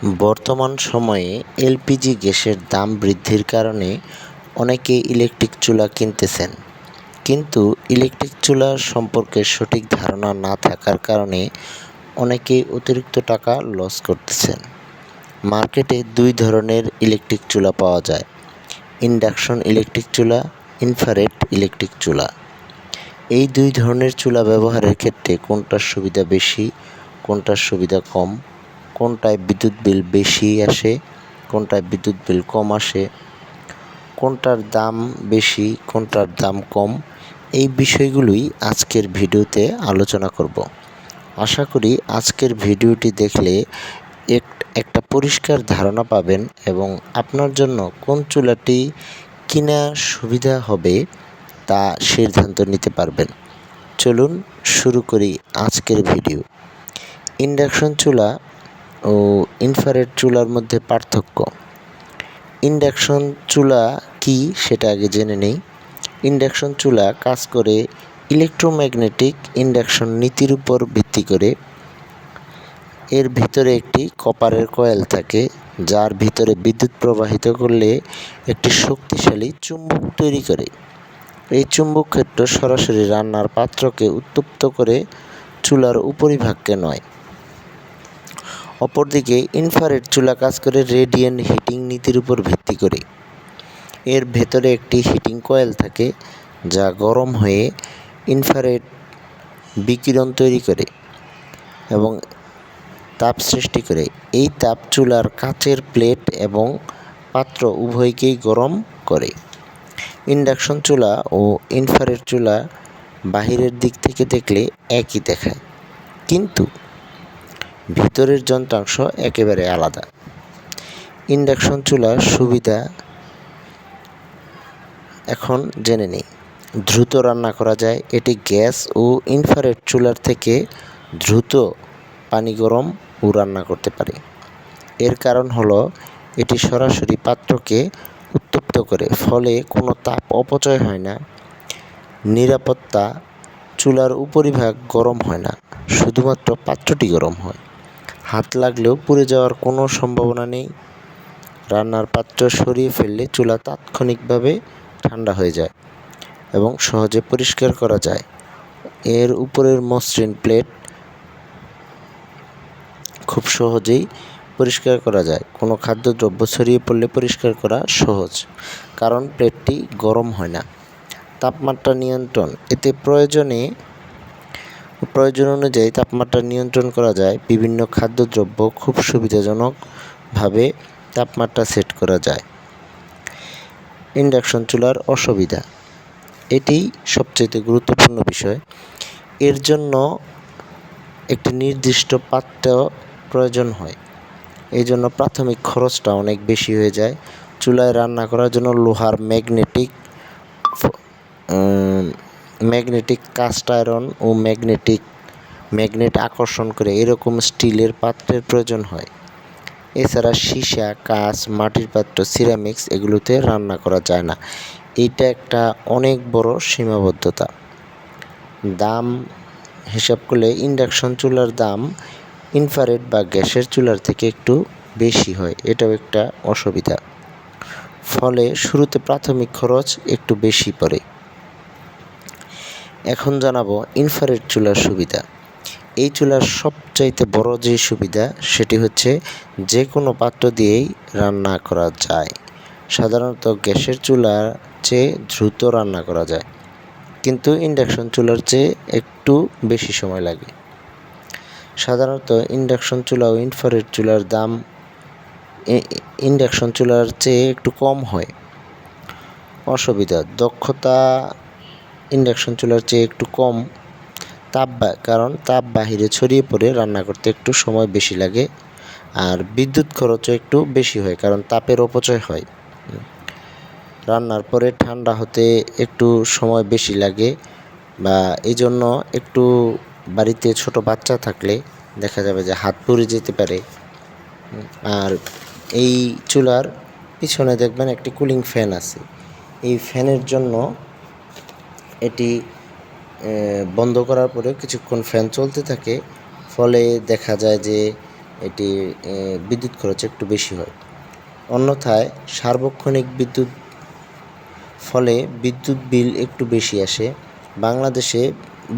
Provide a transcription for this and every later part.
বর্তমান সময়ে এলপিজি গ্যাসের দাম বৃদ্ধির কারণে অনেকে ইলেকট্রিক চুলা কিনতেছেন, কিন্তু ইলেকট্রিক চুলা সম্পর্কে সঠিক ধারণা না থাকার কারণে অনেকেই অতিরিক্ত টাকা লস করতেছেন। মার্কেটে দুই ধরনের ইলেকট্রিক চুলা পাওয়া যায়: ইন্ডাকশন ইলেকট্রিক চুলা, ইনফ্রারেড ইলেকট্রিক চুলা। এই দুই ধরনের চুলা ব্যবহারের ক্ষেত্রে কোনটার সুবিধা বেশি, কোনটার সুবিধা কম, কোনটায় বিদ্যুৎ বিল বেশি আসে, কোনটায় বিদ্যুৎ বিল কম আসে, কোনটার দাম বেশি, কোনটার দাম কম, এই বিষয়গুলোই আজকের ভিডিওতে আলোচনা করব। আশা করি আজকের ভিডিওটি দেখলে একটা পরিষ্কার ধারণা পাবেন এবং আপনার জন্য কোন চুলাটি কিনা সুবিধা হবে তা সিদ্ধান্ত নিতে পারবেন। চলুন শুরু করি আজকের ভিডিও। ইন্ডাকশন চুলা ও ইনফ্রারেড চুলার মধ্যে পার্থক্য। ইন্ডাকশন চুলা কি সেটা আগে জেনে নেই। ইন্ডাকশন চুলা কাজ করে ইলেকট্রোম্যাগনেটিক ইন্ডাকশন নীতির উপর ভিত্তি করে। এর ভিতরে একটি কপারের কয়েল থাকে, যার ভিতরে বিদ্যুৎ প্রবাহিত করলে একটি শক্তিশালী চুম্বক তৈরি করে। এই চুম্বক ক্ষেত্র সরাসরি রান্নার পাত্রকে উত্তপ্ত করে, চুলার উপরিভাগকে নয়। অপরদিকে ইনফ্রারেড চুলা কাজ করে রেডিয়েন্ট হিটিং নীতির উপর ভিত্তি করে। এর ভেতরে একটি হিটিং কয়েল থাকে, যা গরম হয়ে ইনফ্রারেড বিকিরণ তৈরি করে এবং তাপ সৃষ্টি করে। এই তাপ চুলার কাচের প্লেট এবং পাত্র উভয়কেই গরম করে। ইন্ডাকশন চুলা ও ইনফ্রারেড চুলা বাহিরের দিক থেকে দেখলে একই দেখায়, কিন্তু ভিতরের যন্ত্রাংশ একেবারে আলাদা। ইন্ডাকশন চুলার সুবিধা এখন জেনে নিই। দ্রুত রান্না করা যায়। এটি গ্যাস ও ইনফ্রারেড চুলার থেকে দ্রুত পানি গরম ও রান্না করতে পারে। এর কারণ হলো এটি সরাসরি পাত্রকে উত্তপ্ত করে, ফলে কোনো তাপ অপচয় হয় না। নিরাপত্তা: চুলার উপরিভাগ গরম হয় না, শুধুমাত্র পাত্রটি গরম হয়। হাত লাগলেও পুড়ে যাওয়ার কোনো সম্ভাবনা নেই। রান্নার পাত্র সরিয়ে ফেললে চুলা তাৎক্ষণিকভাবে ঠান্ডা হয়ে যায় এবং সহজে পরিষ্কার করা যায়। এর উপরের মসৃণ প্লেট খুব সহজেই পরিষ্কার করা যায়। কোনো খাদ্যদ্রব্য ছড়িয়ে পড়লে পরিষ্কার করা সহজ, কারণ প্লেটটি গরম হয় না। তাপমাত্রা নিয়ন্ত্রণ: এতে প্রয়োজন অনুযায়ী তাপমাত্রা নিয়ন্ত্রণ করা যায়। বিভিন্ন খাদ্যদ্রব্য খুব সুবিধাজনকভাবে তাপমাত্রা সেট করা যায়। ইন্ডাকশন চুলার অসুবিধা: এটি সবচেয়ে গুরুত্বপূর্ণ বিষয়। এর জন্য একটি নির্দিষ্ট পাত্র প্রয়োজন হয়, এই জন্য প্রাথমিক খরচটা অনেক বেশি হয়ে যায়। চুলায় রান্না করার জন্য লোহার ম্যাগনেটিক কাস্ট আয়রন ও ম্যাগনেট আকর্ষণ করে এরকম স্টিলের পাত্রের প্রয়োজন হয়। এছাড়া সীসা, কাঁচ, মাটির পাত্র, সিরামিক্স এগুলোতে রান্না করা যায় না। এইটা একটা অনেক বড় সীমাবদ্ধতা। দাম হিসাব করলে ইন্ডাকশন চুলার দাম ইনফ্রারেড বা গ্যাসের চুলার থেকে একটু বেশি হয়, এটাও একটা অসুবিধা। ফলে শুরুতে প্রাথমিক খরচ একটু বেশি পড়ে। এখন জানাবো ইনফ্রারেড চুলার সুবিধা। এই চুলার সবচাইতে বড় যে সুবিধা সেটি হচ্ছে যে কোনো পাত্র দিয়েই রান্না করা যায়। সাধারণত গ্যাসের চুলার চেয়ে দ্রুত রান্না করা যায়, কিন্তু ইন্ডাকশন চুলার চেয়ে একটু বেশি সময় লাগে। সাধারণত ইন্ডাকশন চুলা ও ইনফ্রারেড চুলার দাম ইন্ডাকশন চুলার চেয়ে একটু কম হয়। অসুবিধা: দক্ষতা ইন্ডাকশন চুলার চেয়ে একটু কম। কারণ তাপ বাহিরে ছড়িয়ে পড়ে রান্না করতে একটু সময় বেশি লাগে। আর বিদ্যুৎ খরচও একটু বেশি হয়, কারণ তাপের অপচয় হয়। রান্নার পরে ঠান্ডা হতে একটু সময় বেশি লাগে, বা এই জন্য একটু বাড়িতে ছোট বাচ্চা থাকলে দেখা যাবে যে হাত পুড়ে যেতে পারে। আর এই চুলার পিছনে দেখবেন একটি কুলিং ফ্যান আছে। এই ফ্যানের জন্য এটি বন্ধ করার পরে কিছুক্ষণ ফ্যান চলতে থাকে, ফলে দেখা যায় যে এটি বিদ্যুৎ খরচ একটু বেশি হয়। অন্যথায় সার্বক্ষণিক বিদ্যুৎ ফলে বিদ্যুৎ বিল একটু বেশি আসে। বাংলাদেশে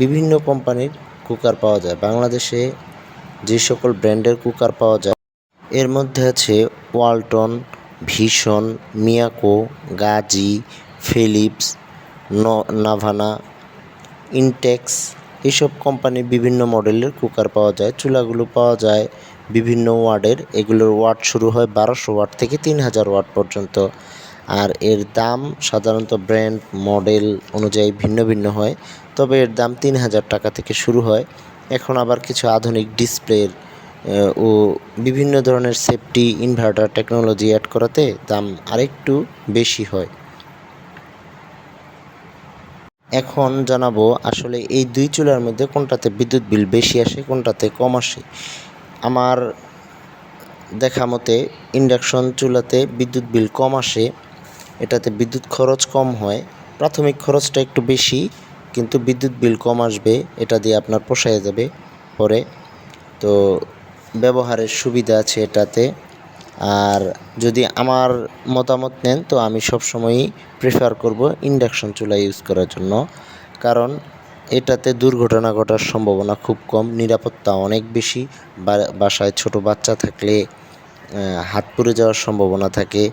বিভিন্ন কোম্পানির কুকার পাওয়া যায়। বাংলাদেশে যে সকল ব্র্যান্ডের কুকার পাওয়া যায় এর মধ্যে আছে ওয়ালটন, ভিশন, মিয়াকো, গাজি, ফিলিপস, নাভানা, ইনটেক্স এইসব কোম্পানির বিভিন্ন মডেলের কুকার পাওয়া যায়। চুলাগুলো পাওয়া যায় বিভিন্ন ওয়াটের। এগুলোর ওয়াট শুরু হয় 1200 ওয়াট থেকে 3000 ওয়াট পর্যন্ত। আর এর দাম সাধারণত ব্র্যান্ড মডেল অনুযায়ী ভিন্ন ভিন্ন হয়, তবে এর দাম 3000 টাকা থেকে শুরু হয়। এখন আবার কিছু আধুনিক ডিসপ্লের ও বিভিন্ন ধরনের সেফটি ইনভার্টার টেকনোলজি অ্যাড করাতে দাম আরেকটু বেশি হয়। এখন জানাবো আসলে এই দুই চুলার মধ্যে কোনটাতে বিদ্যুৎ বিল বেশি আসে, কোনটাতে কম আসে। আমার দেখা মতে ইন্ডাকশন চুলাতে বিদ্যুৎ বিল কম আসে, এটাতে বিদ্যুৎ খরচ কম হয়। প্রাথমিক খরচটা একটু বেশি, কিন্তু বিদ্যুৎ বিল কম আসবে, এটা দিয়ে আপনার পোষায় যাবে পরে। তো ব্যবহারের সুবিধা আছে এটাতে। আর যদি আমার মতামত নেন তো আমি সবসময়ই প্রেফার করব ইন্ডাকশন চুলা ইউজ করার জন্য, কারণ এটাতে দুর্ঘটনা ঘটার সম্ভাবনা খুব কম, নিরাপত্তা অনেক বেশি। বাসায় ছোট বাচ্চা থাকলে হাত পুড়ে যাওয়ার সম্ভাবনা থাকে।